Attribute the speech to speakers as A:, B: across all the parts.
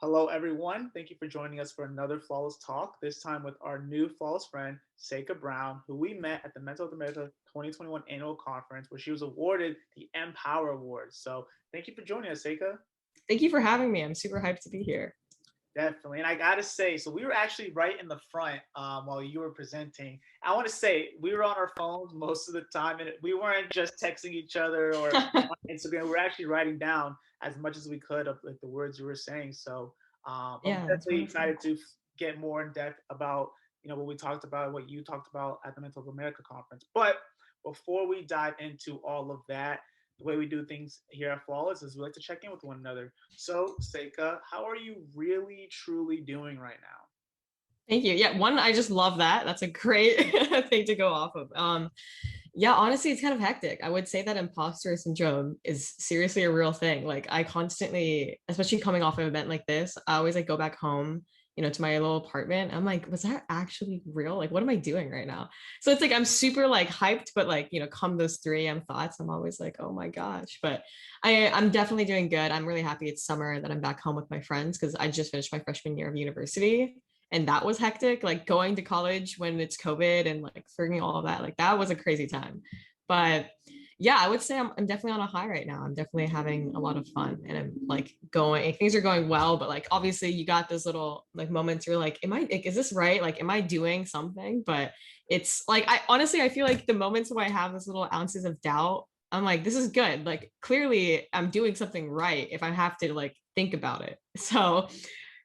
A: Hello, everyone. Thank you for joining us for another Flawless Talk, this time with our new flawless friend, Seika Brown, who we met at the Mental Health America 2021 annual conference, where she was awarded the mPower Award. So, thank you for joining us, Seika.
B: Thank you for having me. I'm super hyped to be here.
A: Definitely. And I got to say, so we were actually right in the front while you were presenting. I want to say we were on our phones most of the time, and we weren't just texting each other or on Instagram. We were actually writing down as much as we could of like the words you were saying. So I'm
B: Yeah, that's
A: definitely
B: wonderful.
A: excited to get more in depth about what we talked about, what you talked about at the Mental Health America conference. But before we dive into all of that, the way we do things here at Flawless is we like to check in with one another. So, Seika, how are you really truly doing right now?
B: Thank you. Yeah, one, I just love that. That's a great thing to go off of. Yeah, honestly, it's kind of hectic. I would say that imposter syndrome is seriously a real thing. Like I constantly, especially coming off an event like this, I always like go back home, to my little apartment. I'm like, was that actually real? Like, what am I doing right now? So it's like I'm super like hyped, but like, come those 3 a.m. thoughts, I'm always like, oh my gosh. But I'm definitely doing good. I'm really happy it's summer that I'm back home with my friends because I just finished my freshman year of university and that was hectic, like going to college when it's COVID and like figuring all of that, like that was a crazy time. But yeah, I would say I'm definitely on a high right now. I'm definitely having a lot of fun and I'm like going, things are going well, but like obviously you got those little like moments where you're like, is this right, like am I doing something? But it's like I honestly I feel like the moments where I have those little ounces of doubt, I'm like, this is good, like clearly I'm doing something right if I have to like think about it. So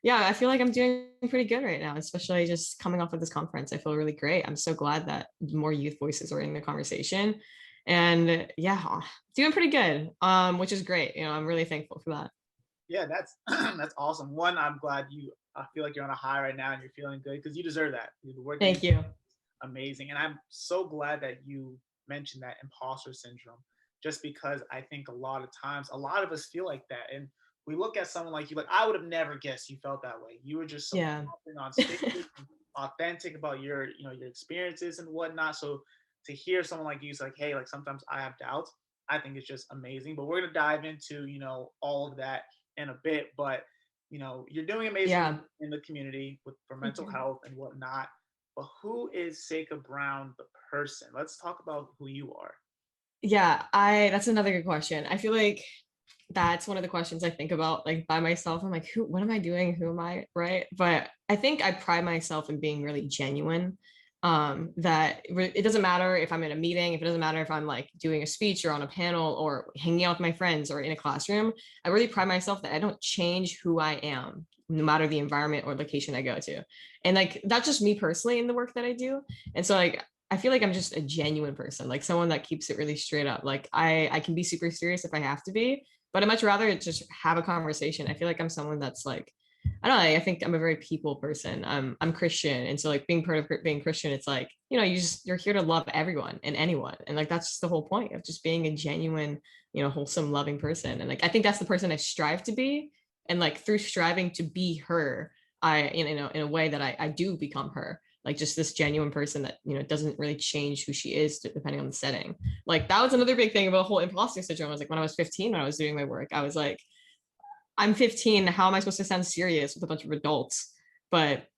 B: yeah, I feel like I'm doing pretty good right now, especially just coming off of this conference. I feel really great. I'm so glad that more youth voices are in the conversation. And yeah, doing pretty good. Which is great. I'm really thankful for that.
A: Yeah, that's that's awesome. One, I'm glad I feel like you're on a high right now and you're feeling good because you deserve that. The work that you
B: Thank
A: do
B: you.
A: is amazing, and I'm so glad that you mentioned that imposter syndrome. Just because I think a lot of times, a lot of us feel like that, and we look at someone like you, like I would have never guessed you felt that way. You were just so
B: Yeah.
A: confident on stage, and authentic about your experiences and whatnot. So to hear someone like you say, like, hey, like sometimes I have doubts, I think it's just amazing. But we're gonna dive into all of that in a bit, but you're doing amazing
B: Yeah.
A: in the community with for
B: Thank
A: mental
B: you.
A: health and whatnot. But who is Seika Brown, the person? Let's talk about who you are.
B: Yeah, I that's another good question. I feel like that's one of the questions I think about like by myself. I'm like, what am I doing? Who am I? Right. But I think I pride myself in being really genuine. It doesn't matter if I'm in a meeting, if it doesn't matter if I'm like doing a speech or on a panel or hanging out with my friends or in a classroom. I really pride myself that I don't change who I am, no matter the environment or location I go to. And like that's just me personally in the work that I do. And so like I feel like I'm just a genuine person, like someone that keeps it really straight up. Like I can be super serious if I have to be, but I'd much rather just have a conversation. I feel like I'm someone that's like, I don't know. I think I'm a very people person. I'm Christian, and so like being part of being Christian, it's like you're here to love everyone and anyone, and like that's just the whole point of just being a genuine, wholesome, loving person. And like I think that's the person I strive to be, and like through striving to be her, in a way that I do become her, like just this genuine person that doesn't really change who she is depending on the setting. Like that was another big thing about the whole imposter syndrome. I was like, when I was 15, when I was doing my work, I was like, I'm 15, how am I supposed to sound serious with a bunch of adults? But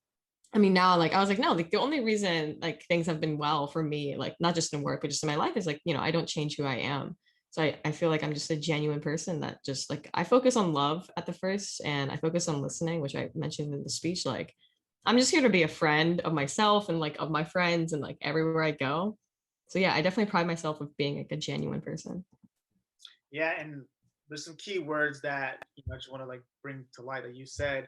B: I mean now, like I was like, no, like the only reason like things have been well for me, like not just in work but just in my life, is like I don't change who I am. So I feel like I'm just a genuine person that just like I focus on love at the first, and I focus on listening, which I mentioned in the speech. Like I'm just here to be a friend of myself and like of my friends and like everywhere I go. So yeah, I definitely pride myself of being like a genuine person.
A: Yeah, and there's some key words that I just want to like bring to light that you said: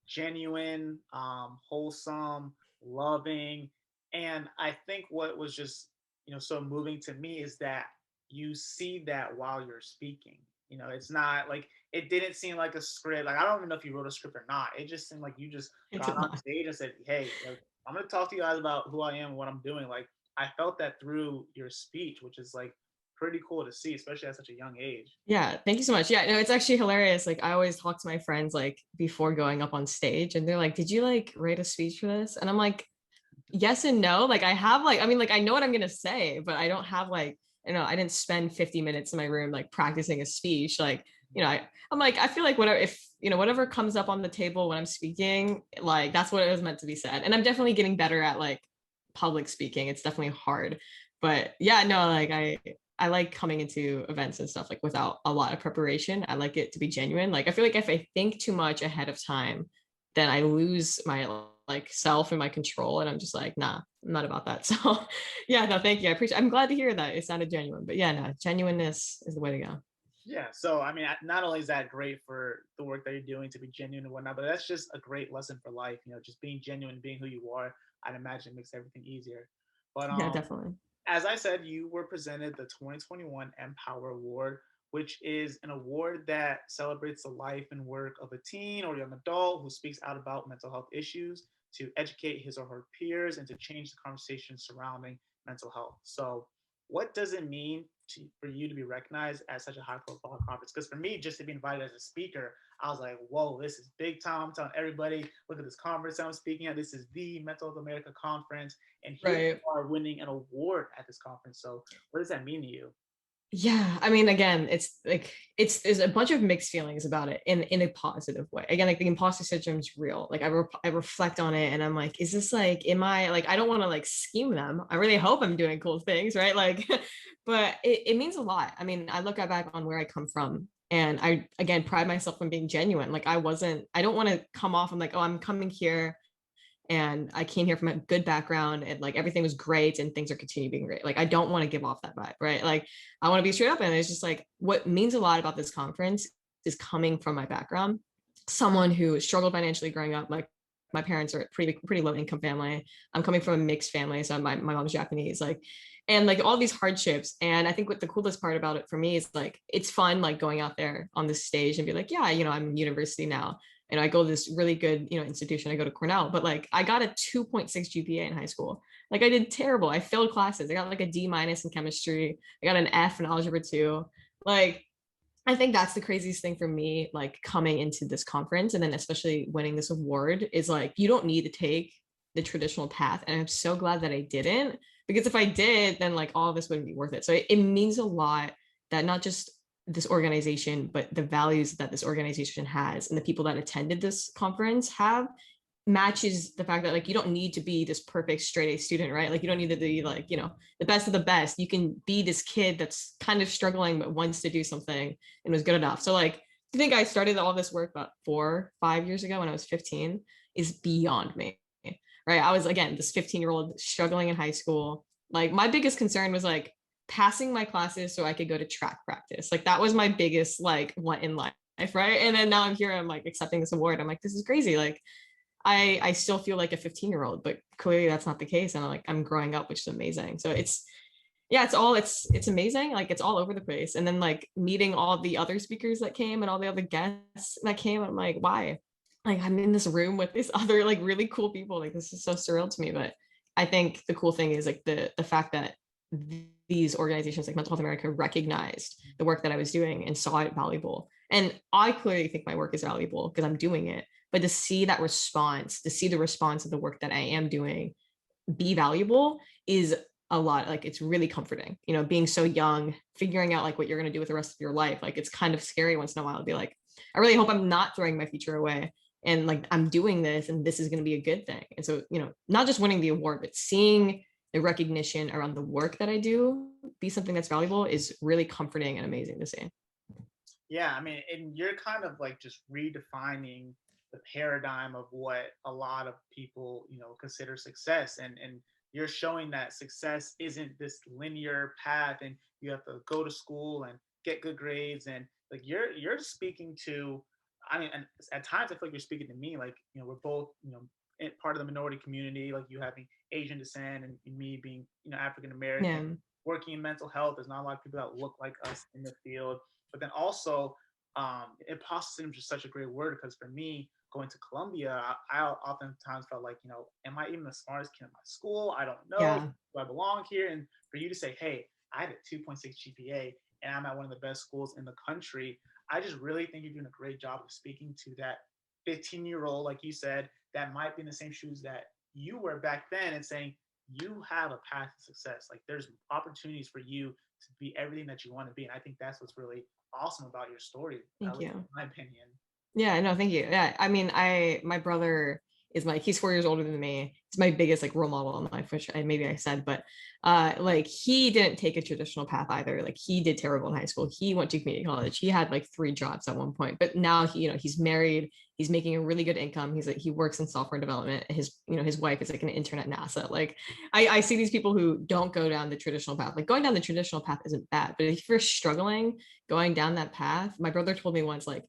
A: genuine, wholesome, loving. And I think what was just so moving to me is that you see that while you're speaking. It's not like it didn't seem like a script. Like I don't even know if you wrote a script or not. It just seemed like you just
B: It
A: got
B: did
A: on
B: not.
A: stage and said, "Hey, like I'm gonna talk to you guys about who I am and what I'm doing." Like I felt that through your speech, which is like pretty cool to see, especially at such a young age.
B: Yeah, thank you so much. Yeah, no, it's actually hilarious. Like I always talk to my friends like before going up on stage, and they're like, "Did you like write a speech for this?" And I'm like, "Yes and no." Like I have like I mean like I know what I'm gonna say, but I don't have like I didn't spend 50 minutes in my room like practicing a speech. Like I'm like, I feel like whatever, if, whatever comes up on the table when I'm speaking, like that's what it was meant to be said. And I'm definitely getting better at like public speaking. It's definitely hard, but yeah, no, like I like coming into events and stuff like without a lot of preparation. I like it to be genuine. Like I feel like if I think too much ahead of time, then I lose my like self and my control. And I'm just like, nah, I'm not about that. So yeah, no, thank you. I appreciate, I'm glad to hear that it sounded genuine, but yeah, no, genuineness is the way to go.
A: Yeah. So, I mean, not only is that great for the work that you're doing to be genuine and whatnot, but that's just a great lesson for life. Just being genuine, being who you are, I'd imagine makes everything easier. But
B: Yeah, definitely.
A: as I said, you were presented the 2021 mPower Award, which is an award that celebrates the life and work of a teen or young adult who speaks out about mental health issues to educate his or her peers and to change the conversation surrounding mental health. So, what does it mean for you to be recognized at such a high profile conference? Because for me, just to be invited as a speaker, I was like, whoa, this is big time. I'm telling everybody, look at this conference I'm speaking at. This is the Mental Health America conference. And here you
B: Right.
A: are winning an award at this conference. So what does that mean to you?
B: Yeah, I mean, again, it's like there's a bunch of mixed feelings about it in a positive way. Again, like the imposter syndrome is real. Like I reflect on it and I'm like, is this like, am I like, I don't want to like scheme them. I really hope I'm doing cool things, right? Like, but it means a lot. I mean, I look back on where I come from and I again pride myself on being genuine. Like I don't want to come off. I'm like, oh, I'm coming here and I came here from a good background and like everything was great and things are continuing being great. Like I don't want to give off that vibe, right? Like I want to be straight up and it's just like what means a lot about this conference is coming from my background. Someone who struggled financially growing up, like my parents are a pretty low income family. I'm coming from a mixed family, so my mom's Japanese, like and like all these hardships. And I think what the coolest part about it for me is like it's fun like going out there on this stage and be like, yeah, I'm in university now and I go to this really good, institution. I go to Cornell, but like I got a 2.6 GPA in high school. Like I did terrible. I failed classes. I got like a D minus in chemistry. I got an F in algebra 2. Like I think that's the craziest thing for me, like coming into this conference and then especially winning this award is like you don't need to take the traditional path. And I'm so glad that I didn't, because if I did, then like all of this wouldn't be worth it. So it means a lot that not just this organization, but the values that this organization has and the people that attended this conference have matches the fact that like you don't need to be this perfect straight A student, right? Like you don't need to be like, the best of the best. You can be this kid that's kind of struggling but wants to do something and was good enough. So like I think I started all this work about 4-5 years ago when I was 15 is beyond me. Right. I was again this 15-year-old struggling in high school. Like my biggest concern was like passing my classes so I could go to track practice. Like that was my biggest like what in life. Right. And then now I'm here, I'm like accepting this award. I'm like, this is crazy. Like I still feel like a 15-year-old, but clearly that's not the case. And I'm growing up, which is amazing. So it's amazing. Like it's all over the place. And then like meeting all the other speakers that came and all the other guests that came, I'm like, why? Like I'm in this room with these other like really cool people. Like this is so surreal to me. But I think the cool thing is like the fact that these organizations like Mental Health America recognized the work that I was doing and saw it valuable. And I clearly think my work is valuable because I'm doing it. But to see that response, to see the response of the work that I am doing be valuable is a lot. Like it's really comforting, being so young, figuring out like what you're going to do with the rest of your life. Like it's kind of scary once in a while to be like, I really hope I'm not throwing my future away. And like I'm doing this and this is going to be a good thing. And so, not just winning the award, but seeing the recognition around the work that I do be something that's valuable is really comforting and amazing to see.
A: Yeah, I mean, and you're kind of like just redefining the paradigm of what a lot of people, consider success. And you're showing that success isn't this linear path and you have to go to school and get good grades and like you're speaking to I mean, and at times I feel like you're speaking to me like, we're both, part of the minority community, like you having Asian descent and me being, African American,
B: Yeah.
A: working in mental health. There's not a lot of people that look like us in the field. But then also, imposter syndrome is just such a great word because for me, going to Columbia, I oftentimes felt like, am I even the smartest kid in my school? I don't know.
B: Yeah.
A: Do I belong here? And for you to say, hey, I have a 2.6 GPA and I'm at one of the best schools in the country, I just really think you're doing a great job of speaking to that 15-year-old, like you said, that might be in the same shoes that you were back then and saying, you have a path to success. Like there's opportunities for you to be everything that you want to be. And I think that's what's really awesome about your story,
B: Thank
A: at least in
B: you.
A: my opinion.
B: Yeah, no, thank you. Yeah, I mean, my brother is he's 4 years older than me. He's my biggest like role model in life, which maybe I said, but like he didn't take a traditional path either. Like he did terrible in high school. He went to community college. He had like 3 jobs at one point, but now he's married. He's making a really good income. He works in software development. His wife is like an intern at NASA. Like I see these people who don't go down the traditional path. Like going down the traditional path isn't bad, but if you're struggling going down that path, my brother told me once, like,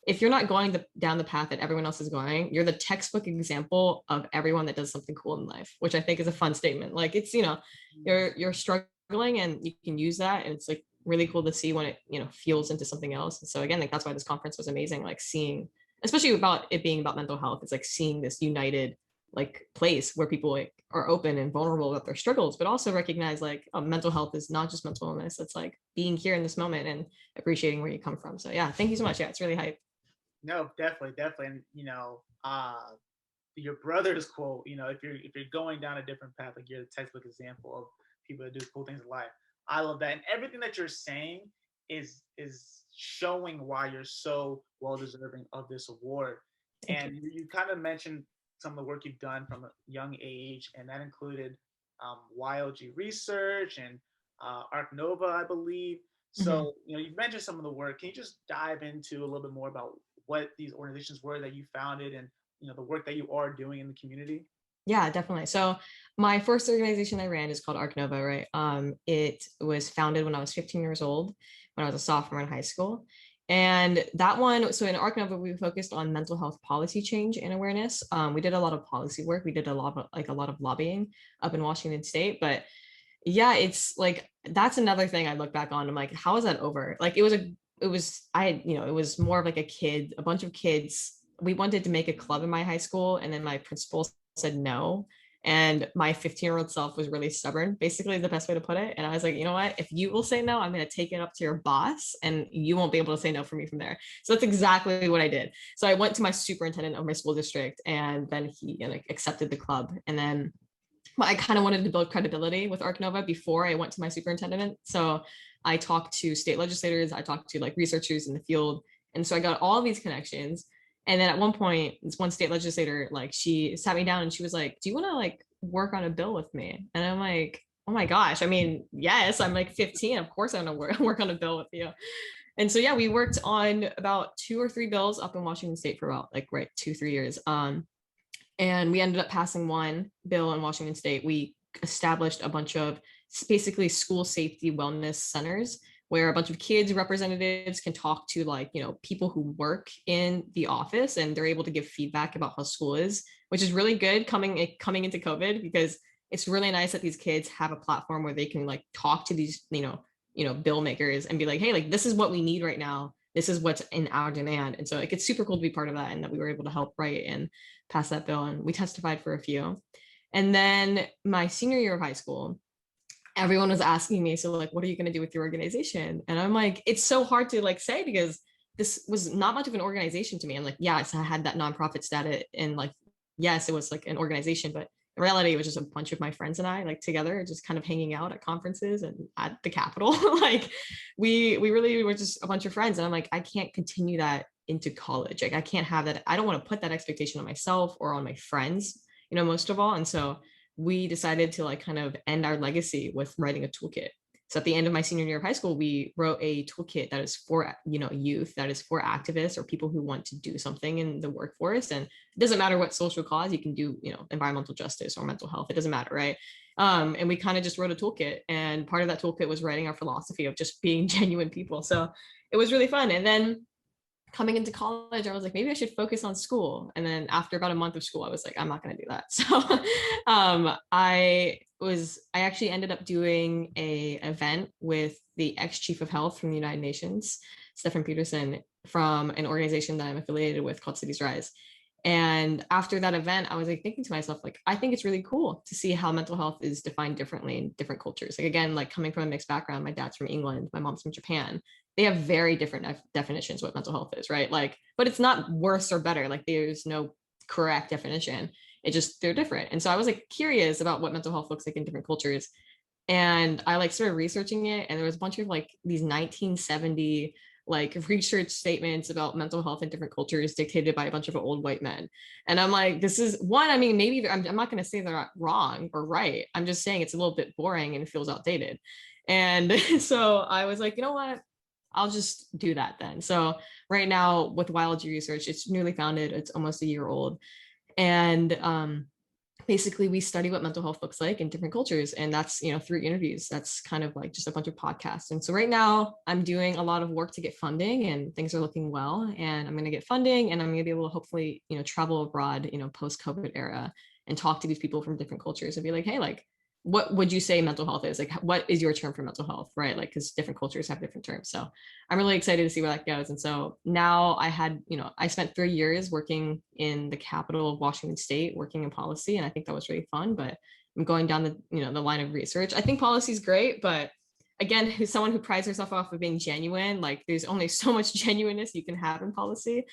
B: if you're not going down the path that everyone else is going, you're the textbook example of everyone that does something cool in life, which I think is a fun statement. Like it's, you're struggling and you can use that. And it's like really cool to see when it, fuels into something else. And so again, like that's why this conference was amazing. Like seeing, especially about it being about mental health, it's like seeing this united like place where people like are open and vulnerable about their struggles, but also recognize like mental health is not just mental illness. It's like being here in this moment and appreciating where you come from. So yeah, thank you so much. Yeah, it's really hype.
A: No, definitely, definitely. And your brother's quote, if you're going down a different path, like you're the textbook example of people that do cool things in life. I love that. And everything that you're saying is showing why you're so well deserving of this award.
B: Thank you.
A: And you kind of mentioned some of the work you've done from a young age, and that included YLG research and Arc Nova, I believe.
B: Mhm.
A: So, you've mentioned some of the work. Can you just dive into a little bit more about what these organizations were that you founded and the work that you are doing in the community?
B: Yeah, definitely. So my first organization I ran is called Arc Nova, right? It was founded when I was 15 years old, when I was a sophomore in high school. And that one, so in Arc Nova, we focused on mental health policy change and awareness. We did a lot of policy work. We did a lot of lobbying up in Washington State. But yeah, it's like that's another thing I look back on. I'm like, how is that over? Like it was more of like a bunch of kids. We wanted to make a club in my high school, and then my principal said no. And my 15-year-old self was really stubborn, basically the best way to put it. And I was like, you know what? If you will say no, I'm going to take it up to your boss and you won't be able to say no for me from there. So that's exactly what I did. So I went to my superintendent of my school district, and then he accepted the club. And then I kind of wanted to build credibility with Arc Nova before I went to my superintendent. So I talked to state legislators, I talked to like researchers in the field. And so I got all these connections. And then at one point, this one state legislator, like she sat me down and she was like, do you want to like work on a bill with me? And I'm like, oh my gosh. I mean, yes, I'm like 15. Of course I want to work on a bill with you. And so, yeah, we worked on about 2 or 3 bills up in Washington State for about like, right, 2, 3 years. And we ended up passing one bill in Washington State. We established a bunch of basically school safety wellness centers where a bunch of kids representatives can talk to like people who work in the office, and they're able to give feedback about how school is, which is really good coming into COVID, because it's really nice that these kids have a platform where they can like talk to these bill makers and be like, hey, like this is what we need right now, this is what's in our demand. And so like it's super cool to be part of that, and that we were able to help write and pass that bill, and we testified for a few. And then my senior year of high school, everyone was asking me, so like, what are you going to do with your organization? And I'm like, it's so hard to like say, because this was not much of an organization to me. I'm like, yes, I had that nonprofit status, and like, yes, it was like an organization, but in reality, it was just a bunch of my friends and I like together, just kind of hanging out at conferences and at the Capitol. Like we really were just a bunch of friends. And I'm like, I can't continue that into college. Like I can't have that. I don't want to put that expectation on myself or on my friends, most of all. And so we decided to like kind of end our legacy with writing a toolkit. So at the end of my senior year of high school, we wrote a toolkit that is for youth, that is for activists or people who want to do something in the workforce. And it doesn't matter what social cause you can do, environmental justice or mental health. It doesn't matter, right? And we kind of just wrote a toolkit, and part of that toolkit was writing our philosophy of just being genuine people. So it was really fun. And then coming into college, I was like, maybe I should focus on school. And then after about a month of school, I was like, I'm not going to do that. So I actually ended up doing a event with the ex-chief of health from the United Nations, Stefan Peterson, from an organization that I'm affiliated with called Cities Rise. And after that event, I was like thinking to myself, like, I think it's really cool to see how mental health is defined differently in different cultures. Like, again, like coming from a mixed background, my dad's from England, my mom's from Japan. They have very different definitions what mental health is, right? Like, but it's not worse or better. Like, there's no correct definition. they're different. And so I was like curious about what mental health looks like in different cultures. And I like started researching it, and there was a bunch of like these 1970 like research statements about mental health in different cultures dictated by a bunch of old white men. And I'm like, this is one, I mean, maybe I'm not going to say they're wrong or right. I'm just saying it's a little bit boring and it feels outdated. And so I was like, you know what? I'll just do that then. So right now with Wiology Research, it's newly founded. It's almost a year old. And basically we study what mental health looks like in different cultures, and that's through interviews. That's kind of like just a bunch of podcasts. And so right now I'm doing a lot of work to get funding, and things are looking well, and I'm going to get funding, and I'm going to be able to hopefully travel abroad post COVID era and talk to these people from different cultures and be like, hey, like, what would you say mental health is? Like, what is your term for mental health, right? Like, because different cultures have different terms. So I'm really excited to see where that goes. And so now I spent 3 years working in the capital of Washington State, working in policy. And I think that was really fun, but I'm going down the line of research. I think policy is great, but again, who's someone who prides herself off of being genuine, like there's only so much genuineness you can have in policy.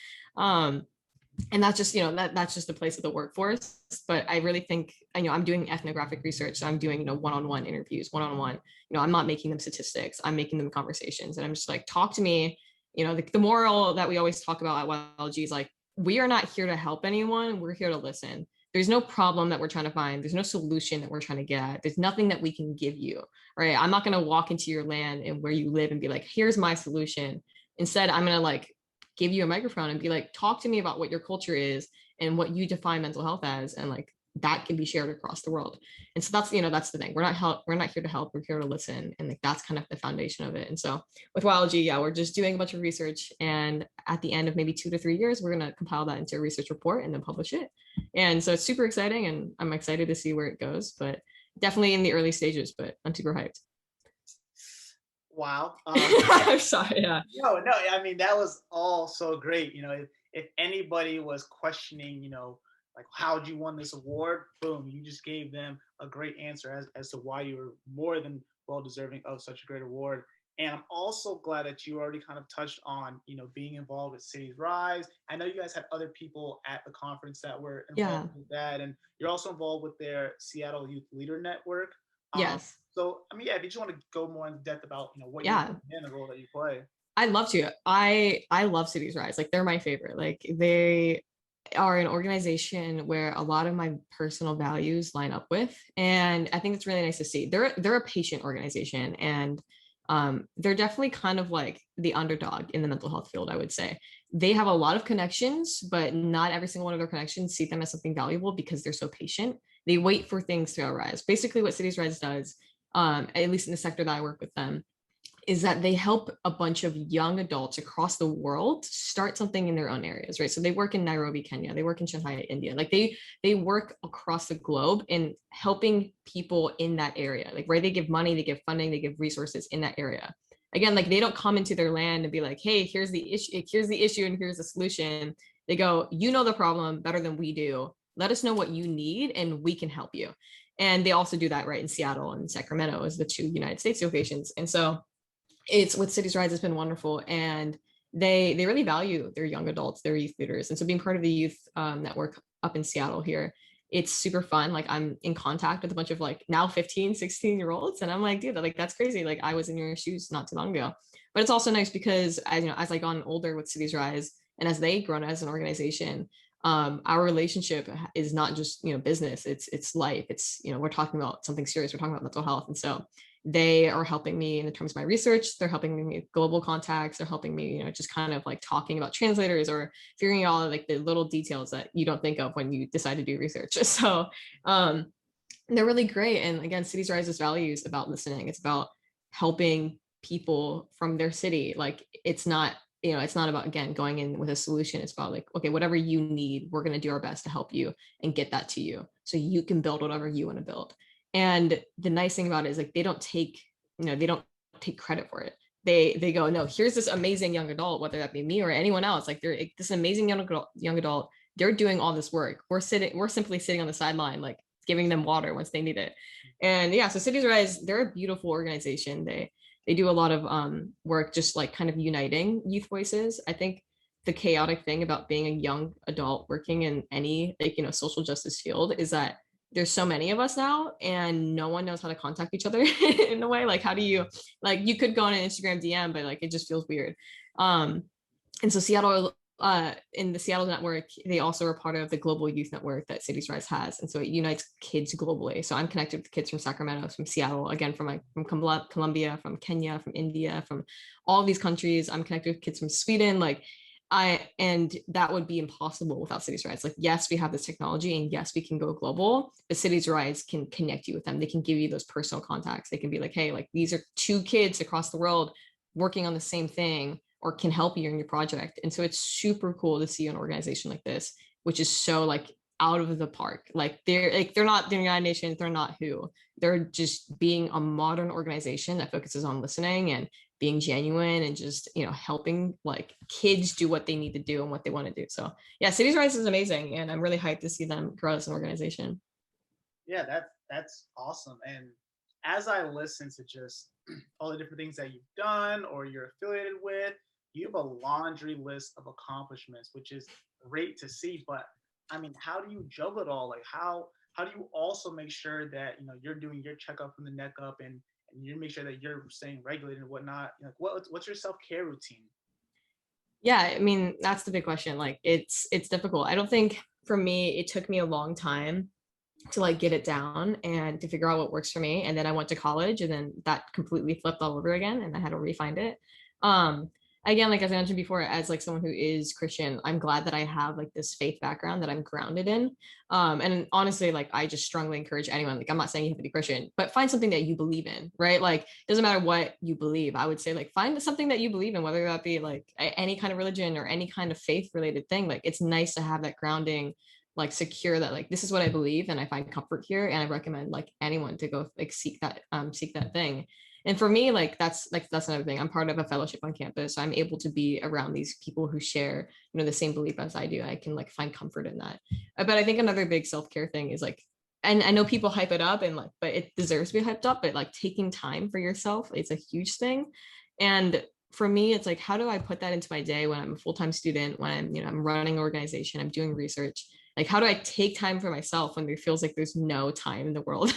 B: And that's just that's just the place of the workforce. But I really think I'm doing ethnographic research, so I'm doing one-on-one interviews, one-on-one. I'm not making them statistics, I'm making them conversations, and I'm just like, talk to me. The moral that we always talk about at YLG is like, we are not here to help anyone, we're here to listen. There's no problem that we're trying to find, there's no solution that we're trying to get at, there's nothing that we can give you, right? I'm not going to walk into your land and where you live and be like, here's my solution. Instead, I'm going to like give you a microphone and be like, talk to me about what your culture is and what you define mental health as, and like that can be shared across the world. And so that's that's the thing. We're not here to help, we're here to listen, and like that's kind of the foundation of it. And so with Wiology, we're just doing a bunch of research, and at the end of maybe 2 to 3 years, we're going to compile that into a research report and then publish it. And so it's super exciting, and I'm excited to see where it goes, but definitely in the early stages, but I'm super hyped.
A: Wow.
B: I'm sorry. Yeah.
A: No, I mean, that was all so great. If anybody was questioning, like how'd you won this award, boom, you just gave them a great answer as to why you were more than well deserving of such a great award. And I'm also glad that you already kind of touched on, being involved with Cities Rise. I know you guys had other people at the conference that were involved with that, and you're also involved with their Seattle Youth Leader Network.
B: Yes.
A: So, I mean, if you just want to go more in depth about, what you're doing and the role that you play.
B: I'd love to. I love Cities Rise. Like, they're my favorite. Like, they are an organization where a lot of my personal values line up with, and I think it's really nice to see. They're a patient organization, and they're definitely kind of like the underdog in the mental health field, I would say. They have a lot of connections, but not every single one of their connections see them as something valuable because they're so patient. They wait for things to arise. Basically, what Cities Rise does, at least in the sector that I work with them, is that they help a bunch of young adults across the world start something in their own areas, right? So they work in Nairobi, Kenya, they work in Shanghai, India. Like they work across the globe in helping people in that area. Like, right, they give money, they give funding, they give resources in that area. Again, like, they don't come into their land and be like, hey, here's the issue and here's the solution. They go, you know the problem better than we do. Let us know what you need and we can help you. And they also do that right in Seattle and Sacramento as the 2 United States locations. And so it's with Cities Rise, it's been wonderful. And they really value their young adults, their youth leaders. And so being part of the youth network up in Seattle here, it's super fun. Like, I'm in contact with a bunch of like now 15, 16-year-olds. And I'm like, dude, like, that's crazy. Like, I was in your shoes not too long ago. But it's also nice because as I gone older with Cities Rise and as they grown as an organization, our relationship is not just business, it's life. It's we're talking about something serious, we're talking about mental health. And so they are helping me in terms of my research, they're helping me with global contacts, they're helping me just kind of like talking about translators or figuring out all like the little details that you don't think of when you decide to do research. So they're really great. And again, Cities Rise's values about listening, it's about helping people from their city. Like, it's not it's not about, again, going in with a solution. It's about like, okay, whatever you need, we're going to do our best to help you and get that to you so you can build whatever you want to build. And the nice thing about it is like, they don't take credit for it. They go, no, here's this amazing young adult, whether that be me or anyone else. Like, they're this amazing young adult. They're doing all this work. We're simply sitting on the sideline, like giving them water once they need it. And yeah, so Cities Rise, they're a beautiful organization. They do a lot of work just like kind of uniting youth voices. I think the chaotic thing about being a young adult working in any, like, you know, social justice field is that there's so many of us now and no one knows how to contact each other in a way. Like, how do you, like, you could go on an Instagram DM, but like it just feels weird. And so Seattle, in the Seattle network, they also are part of the global youth network that Cities Rise has, and so it unites kids globally. So I'm connected with kids from Sacramento, from Seattle, again from Colombia, from Kenya, from India, from all these countries. I'm connected with kids from Sweden, like and that would be impossible without Cities Rise. Like, yes, we have this technology, and yes, we can go global, but Cities Rise can connect you with them. They can give you those personal contacts. They can be like, hey, like these are two kids across the world working on the same thing, or can help you in your project. And so it's super cool to see an organization like this, which is so like out of the park. Like they're not the United Nations, they're not WHO. They're just being a modern organization that focuses on listening and being genuine and just, you know, helping like kids do what they need to do and what they want to do. So yeah, Cities Rise is amazing, and I'm really hyped to see them grow as an organization.
A: Yeah, that's awesome. And as I listen to just all the different things that you've done or you're affiliated with, you have a laundry list of accomplishments, which is great to see. But I mean, how do you juggle it all? Like how do you also make sure that you're doing your checkup from the neck up, and you make sure that you're staying regulated and whatnot? Like what's your self-care routine?
B: Yeah, I mean, that's the big question. Like it's difficult. I don't think, for me, it took me a long time to like get it down and to figure out what works for me. And then I went to college, and then that completely flipped all over again, and I had to refind it. Um, Again, like as I mentioned before, as like someone who is Christian, I'm glad that I have like this faith background that I'm grounded in. And honestly, like I just strongly encourage anyone, like I'm not saying you have to be Christian, but find something that you believe in, right? Like, doesn't matter what you believe. I would say like find something that you believe in, whether that be like any kind of religion or any kind of faith related thing. Like it's nice to have that grounding, like secure, that like this is what I believe and I find comfort here, and I recommend like anyone to go like seek that thing. And for me, like that's another thing. I'm part of a fellowship on campus, so I'm able to be around these people who share, you know, the same belief as I do. I can like find comfort in that. But I think another big self-care thing is like, and I know people hype it up and like, but it deserves to be hyped up, but like taking time for yourself, it's a huge thing. And for me, it's like, how do I put that into my day when I'm a full-time student, when I'm, you know, I'm running an organization, I'm doing research, like how do I take time for myself when there feels like there's no time in the world?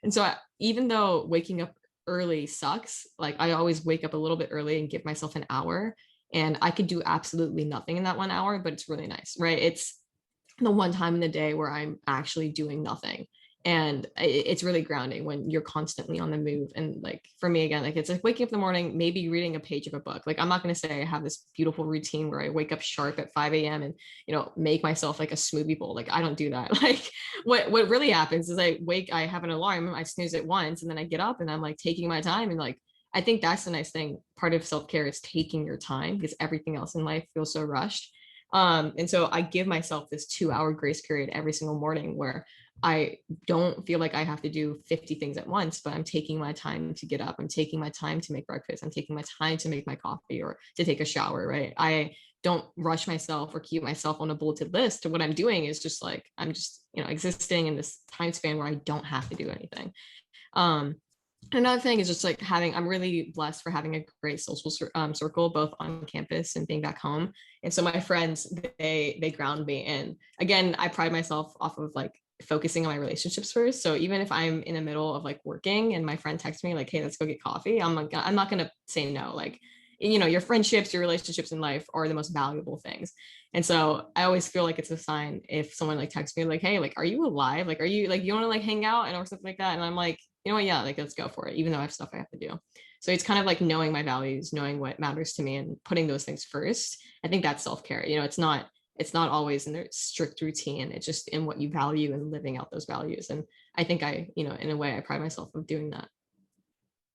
B: And so even though waking up early sucks, like I always wake up a little bit early and give myself an hour, and I could do absolutely nothing in that 1 hour, but it's really nice, right? It's the one time in the day where I'm actually doing nothing. And it's really grounding when you're constantly on the move. And like for me, again, like it's like waking up in the morning, maybe reading a page of a book. Like I'm not going to say I have this beautiful routine where I wake up sharp at 5 a.m. and, you know, make myself like a smoothie bowl. Like I don't do that. Like what really happens is I have an alarm, I snooze it once, and then I get up and I'm like taking my time. And like I think that's the nice thing. Part of self-care is taking your time, because everything else in life feels so rushed. And so I give myself this 2 hour grace period every single morning where I don't feel like I have to do 50 things at once, but I'm taking my time to get up. I'm taking my time to make breakfast. I'm taking my time to make my coffee or to take a shower, right? I don't rush myself or keep myself on a bulleted list. What I'm doing is just like, I'm just, you know, existing in this time span where I don't have to do anything. Um, Another thing is just like I'm really blessed for having a great social circle, both on campus and being back home. And so my friends, they ground me. And again, I pride myself off of like focusing on my relationships first. So even if I'm in the middle of like working and my friend texts me like, hey, let's go get coffee, I'm not going to say no. Like, you know, your friendships, your relationships in life are the most valuable things. And so I always feel like it's a sign if someone like texts me like, hey, like, are you alive? Like, are you like, you want to like hang out and or something like that? And I'm like, you know what? Yeah, like let's go for it, even though I have stuff I have to do. So it's kind of like knowing my values, knowing what matters to me and putting those things first. I think that's self-care. You know, it's not always in their strict routine. It's just in what you value and living out those values. And I think you know, in a way I pride myself of doing that.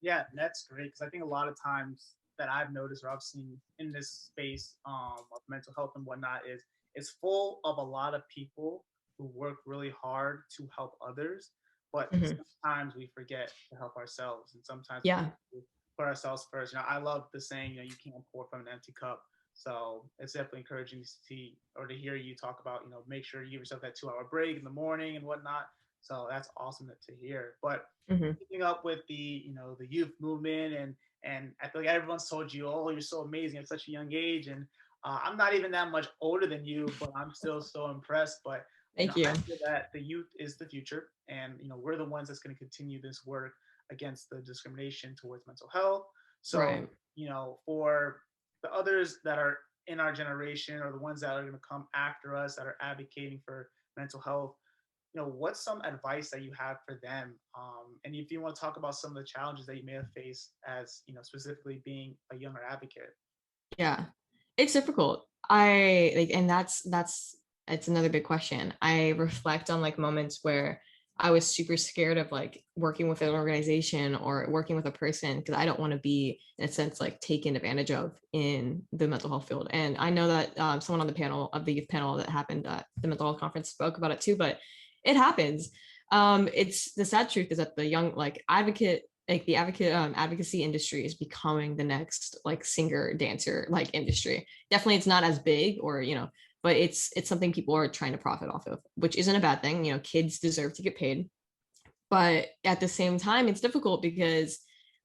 A: Yeah, that's great because I think a lot of times that I've noticed or I've seen in this space of mental health and whatnot is it's full of a lot of people who work really hard to help others, but
B: Mhm.
A: sometimes we forget to help ourselves, and sometimes
B: Yeah.
A: we put ourselves first. You know, I love the saying, you can't pour from an empty cup. So it's definitely encouraging to see or to hear you talk about, make sure you give yourself that 2 hour break in the morning and whatnot. So that's awesome to hear. But
B: Mhm.
A: keeping up with the youth movement, and I feel like everyone's told you, oh, you're so amazing at such a young age, and I'm not even that much older than you, but I'm still so impressed. But
B: Thank you.
A: I feel that the youth is the future, and we're the ones that's going to continue this work against the discrimination towards mental health. So
B: Right.
A: for the others that are in our generation, or the ones that are going to come after us that are advocating for mental health, what's some advice that you have for them? And if you want to talk about some of the challenges that you may have faced as, specifically being a younger advocate.
B: Yeah, it's difficult. I like, and that's it's another big question. I reflect on like moments where I was super scared of like working with an organization or working with a person because I don't want to be, in a sense, like taken advantage of in the mental health field. And I know that someone on the panel of the youth panel that happened at the mental health conference spoke about it too, but it happens. It's the sad truth is that the young advocacy industry is becoming the next like singer dancer like industry. Definitely it's not as big, or but it's something people are trying to profit off of, which isn't a bad thing. Kids deserve to get paid, but at the same time it's difficult because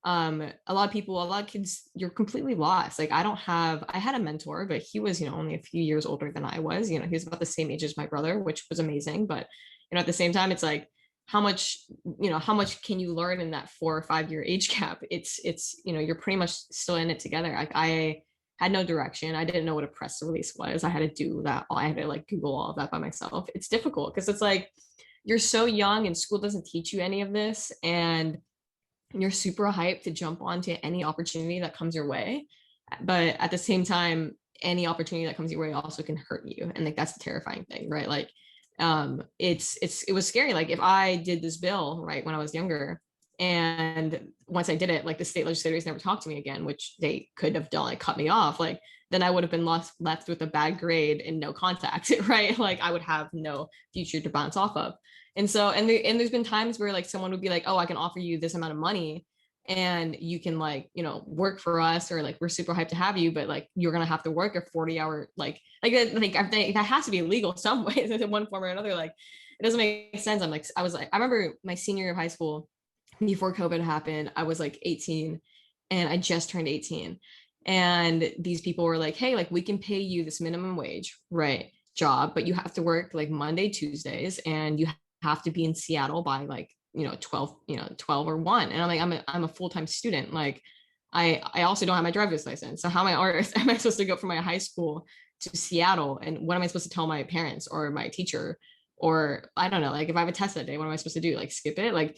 B: a lot of kids, you're completely lost. Like I had a mentor, but he was only a few years older than I was. He was about the same age as my brother, which was amazing, but at the same time it's like how much can you learn in that 4 or 5 year age gap? It's you're pretty much still in it together. Like I had no direction. I didn't know what a press release was. I had to do that. I had to like Google all of that by myself. It's difficult because it's like you're so young and school doesn't teach you any of this, and you're super hyped to jump onto any opportunity that comes your way. But at the same time, any opportunity that comes your way also can hurt you. And like that's the terrifying thing, right? Like it was scary. Like if I did this bill right when I was younger, and once I did it, like the state legislators never talked to me again, which they could have done, like cut me off, like then I would have been left with a bad grade and no contact, right? Like I would have no future to bounce off of. And so, there's been times where like someone would be like, oh, I can offer you this amount of money and you can like, work for us, or like we're super hyped to have you, but like you're gonna have to work a 40-hour like I think that has to be illegal some ways in one form or another. Like it doesn't make sense. I remember my senior year of high school before COVID happened. I was like 18 and I just turned 18. And these people were like, hey, like we can pay you this minimum wage, right? Job, but you have to work like Monday, Tuesdays, and you have to be in Seattle by like 12 or 1. And I'm like, I'm a full-time student. Like I also don't have my driver's license, so how am I supposed to go from my high school to Seattle? And what am I supposed to tell my parents or my teacher? Or I don't know, like if I have a test that day, what am I supposed to do? Like skip it? Like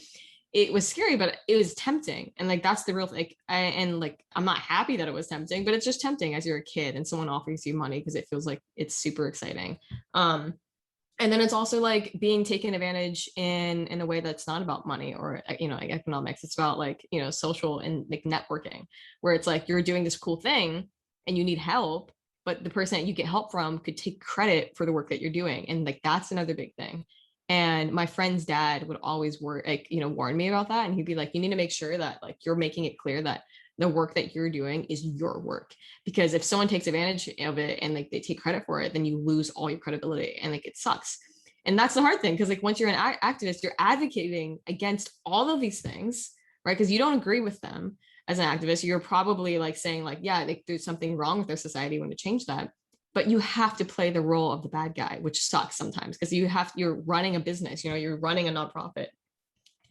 B: it was scary, but it was tempting. And like that's the real like I'm not happy that it was tempting, but it's just tempting as you're a kid and someone offers you money because it feels like it's super exciting. And then it's also like being taken advantage in a way that's not about money or like economics. It's about like social and like networking, where it's like you're doing this cool thing and you need help, but the person that you get help from could take credit for the work that you're doing, and like that's another big thing. And my friend's dad would always warn me about that, and he'd be like, you need to make sure that like you're making it clear that the work that you're doing is your work, because if someone takes advantage of it and like they take credit for it, then you lose all your credibility and like it sucks. And that's the hard thing, because like once you're an activist, you're advocating against all of these things, right? Because you don't agree with them as an activist. You're probably like saying like, yeah, like there's something wrong with their society, we want to change that. But you have to play the role of the bad guy, which sucks sometimes because you're running a business, you're running a nonprofit,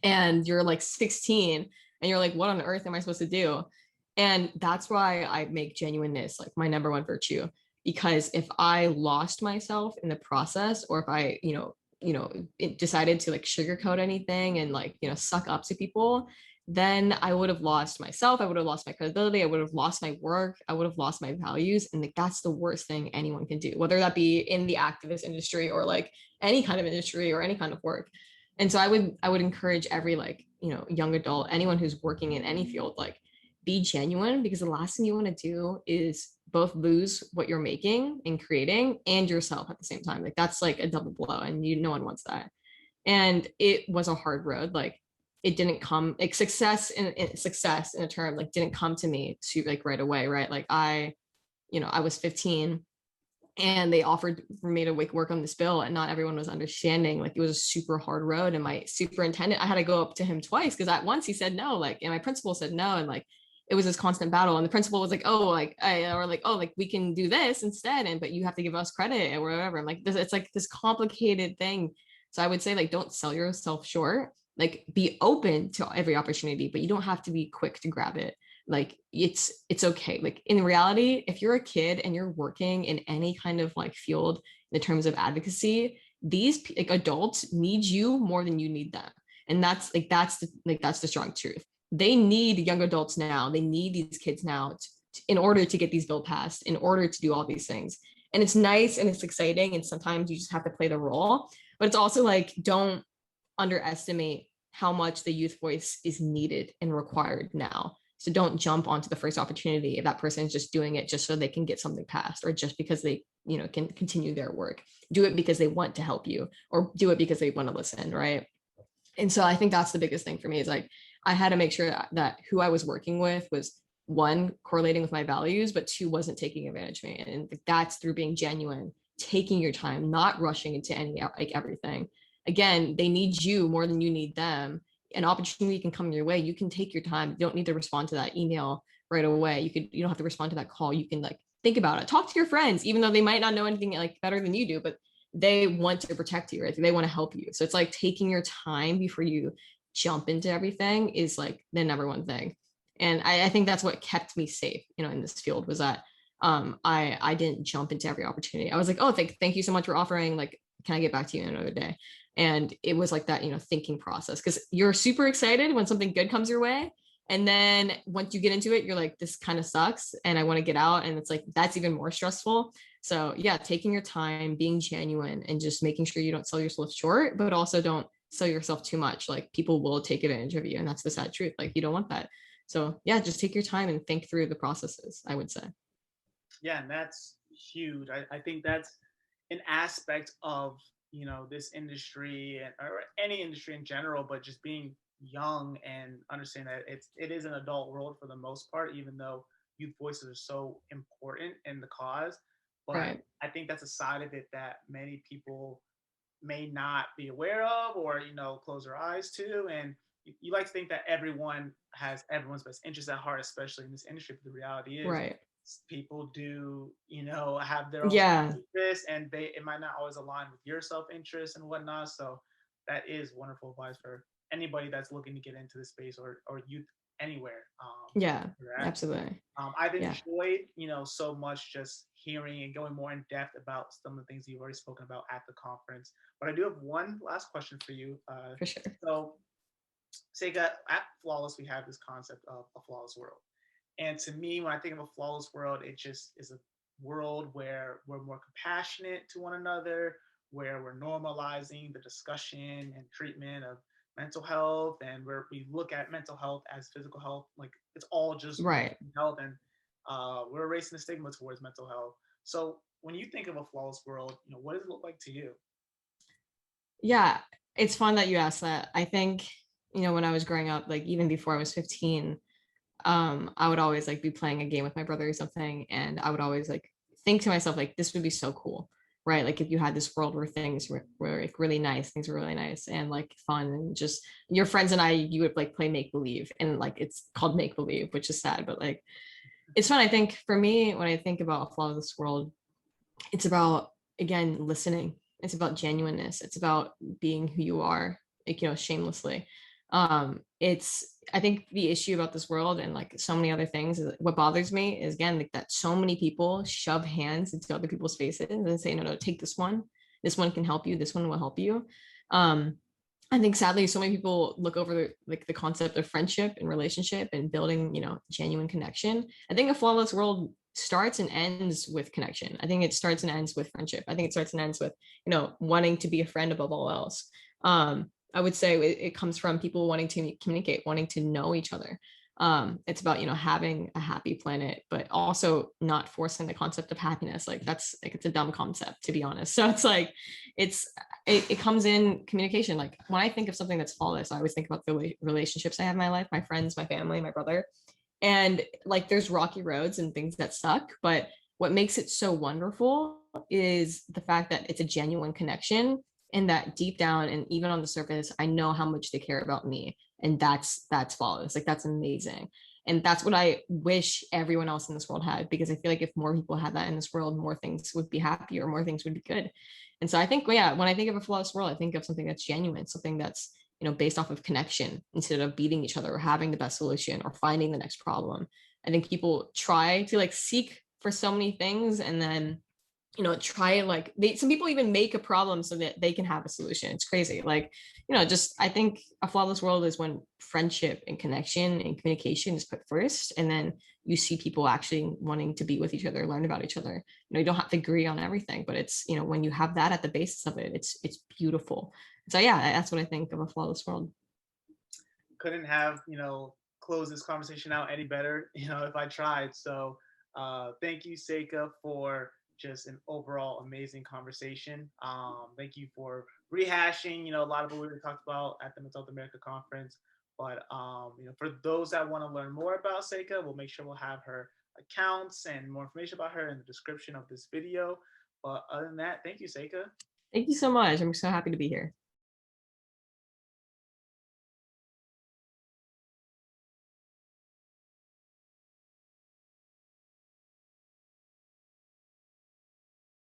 B: and you're like 16 and you're like, what on earth am I supposed to do? And that's why I make genuineness like my number one virtue. Because if I lost myself in the process, or if I, decided to like sugarcoat anything and like, suck up to people, then I would have lost myself. I would have lost my credibility. I would have lost my work. I would have lost my values. And like, that's the worst thing anyone can do, whether that be in the activist industry or like any kind of industry or any kind of work. And so I would encourage every like, young adult, anyone who's working in any field, like be genuine, because the last thing you want to do is both lose what you're making and creating and yourself at the same time. Like that's like a double blow, and no one wants that. And it was a hard road. Like it didn't come like success in a term like didn't come to me to like right away, right? Like I was 15 and they offered for me to work on this bill, and not everyone was understanding. Like it was a super hard road, and my superintendent, I had to go up to him twice because at once he said no, like, and my principal said no, and like it was this constant battle. And the principal was like, oh, like, or like, oh, like we can do this instead. And, but you have to give us credit or whatever. And like, this, it's like this complicated thing. So I would say like, don't sell yourself short, like be open to every opportunity, but you don't have to be quick to grab it. Like it's okay. Like in reality, if you're a kid and you're working in any kind of like field in terms of advocacy, these like adults need you more than you need them. And that's the strong truth. They need young adults now. They need these kids now in order to get these bills passed, in order to do all these things. And it's nice and it's exciting. And sometimes you just have to play the role. But it's also like, don't underestimate how much the youth voice is needed and required now. So don't jump onto the first opportunity if that person is just doing it just so they can get something passed, or just because they, you know, can continue their work. Do it because they want to help you, or do it because they want to listen, right? And so I think that's the biggest thing for me, is like, I had to make sure that who I was working with was, one, correlating with my values, but two, wasn't taking advantage of me. And that's through being genuine, taking your time, not rushing into any, like everything. Again, they need you more than you need them. An opportunity can come your way. You can take your time. You don't need to respond to that email right away. You don't have to respond to that call. You can like think about it, talk to your friends, even though they might not know anything like better than you do, but they want to protect you, right? They want to help you. So it's like taking your time before you jump into everything is like the number one thing. And I think that's what kept me safe, you know, in this field, was that I didn't jump into every opportunity. I was like, oh, thank you so much for offering. Like, can I get back to you another day? And it was like that, you know, thinking process, because you're super excited when something good comes your way. And then once you get into it, you're like, this kind of sucks and I want to get out. And it's like, that's even more stressful. So yeah, taking your time, being genuine, and just making sure you don't sell yourself short, but also don't sell yourself too much. Like people will take advantage of you. And that's the sad truth. Like you don't want that. So yeah, just take your time and think through the processes, I would say.
A: Yeah, and that's huge. I think that's an aspect of, you know, this industry, or any industry in general, but just being young and understanding that it is an adult world for the most part, even though youth voices are so important in the cause. But
B: Right.
A: I think that's a side of it that many people may not be aware of, or, you know, close their eyes to. And you like to think that everyone has everyone's best interest at heart, especially in this industry, but the reality is
B: Right.
A: people do, you know, have their own
B: Yeah.
A: interests, and it might not always align with your self-interest and whatnot. So that is wonderful advice for anybody that's looking to get into the space, or youth anywhere.
B: Yeah.
A: Correct.
B: Absolutely.
A: I've
B: Yeah,
A: enjoyed, you know, so much just hearing and going more in depth about some of the things you've already spoken about at the conference. But I do have one last question for you.
B: for sure.
A: So, Seika, at Flawless, we have this concept of a flawless world. And to me, when I think of a flawless world, it just is a world where we're more compassionate to one another, where we're normalizing the discussion and treatment of mental health, and where we look at mental health as physical health, like it's all just
B: Right.
A: health, and we're erasing the stigma towards mental health. So when you think of a flawless world, you know, what does it look like to you?
B: Yeah. It's fun that you asked that. I think, you know, when I was growing up, like even before I was 15, I would always like be playing a game with my brother or something, and I would always like think to myself like, this would be so cool, right? Like if you had this world where things were like really nice, things were really nice and like fun, and just your friends and I, you would like play make believe, and like it's called make believe, which is sad, but like it's fun. I think for me, when I think about a flawless world, it's about, again, listening. It's about genuineness. It's about being who you are, like, you know, shamelessly. It's, I think the issue about this world and like so many other things is, what bothers me is, again, like that so many people shove hands into other people's faces and say, no, no, take this one. This one can help you. This one will help you. Um, I think sadly, so many people look over like the concept of friendship and relationship and building, you know, genuine connection. I think a flawless world starts and ends with connection. I think it starts and ends with friendship. I think it starts and ends with, you know, wanting to be a friend above all else. I would say it comes from people wanting to communicate, wanting to know each other. It's about, you know, having a happy planet, but also not forcing the concept of happiness. Like that's like, it's a dumb concept, to be honest. So it's like, it comes in communication. Like when I think of something that's flawless, I always think about the relationships I have in my life, my friends, my family, my brother. And like there's rocky roads and things that suck, but what makes it so wonderful is the fact that it's a genuine connection, and that deep down and even on the surface, I know how much they care about me and that's flawless. Like that's amazing. And that's what I wish everyone else in this world had, because I feel like if more people had that in this world, more things would be happier, more things would be good. And so I think, well, yeah, when I think of a flawless world, I think of something that's genuine, something that's, you know, based off of connection instead of beating each other or having the best solution or finding the next problem. I think people try to like seek for so many things, and then, you know, try like some people even make a problem so that they can have a solution. It's crazy. Like, you know, just I think a flawless world is when friendship and connection and communication is put first, and then you see people actually wanting to be with each other, learn about each other. You know, you don't have to agree on everything, but it's, you know, when you have that at the basis of it, it's beautiful. So yeah, that's what I think of a flawless world.
A: Couldn't have, closed this conversation out any better, if I tried. So thank you, Seika, for just an overall amazing conversation. Thank you for rehashing, a lot of what we talked about at the Mental Health America conference. But for those that want to learn more about Seika, we'll make sure we'll have her accounts and more information about her in the description of this video. But other than that, thank you, Seika.
B: Thank you so much. I'm so happy to be here.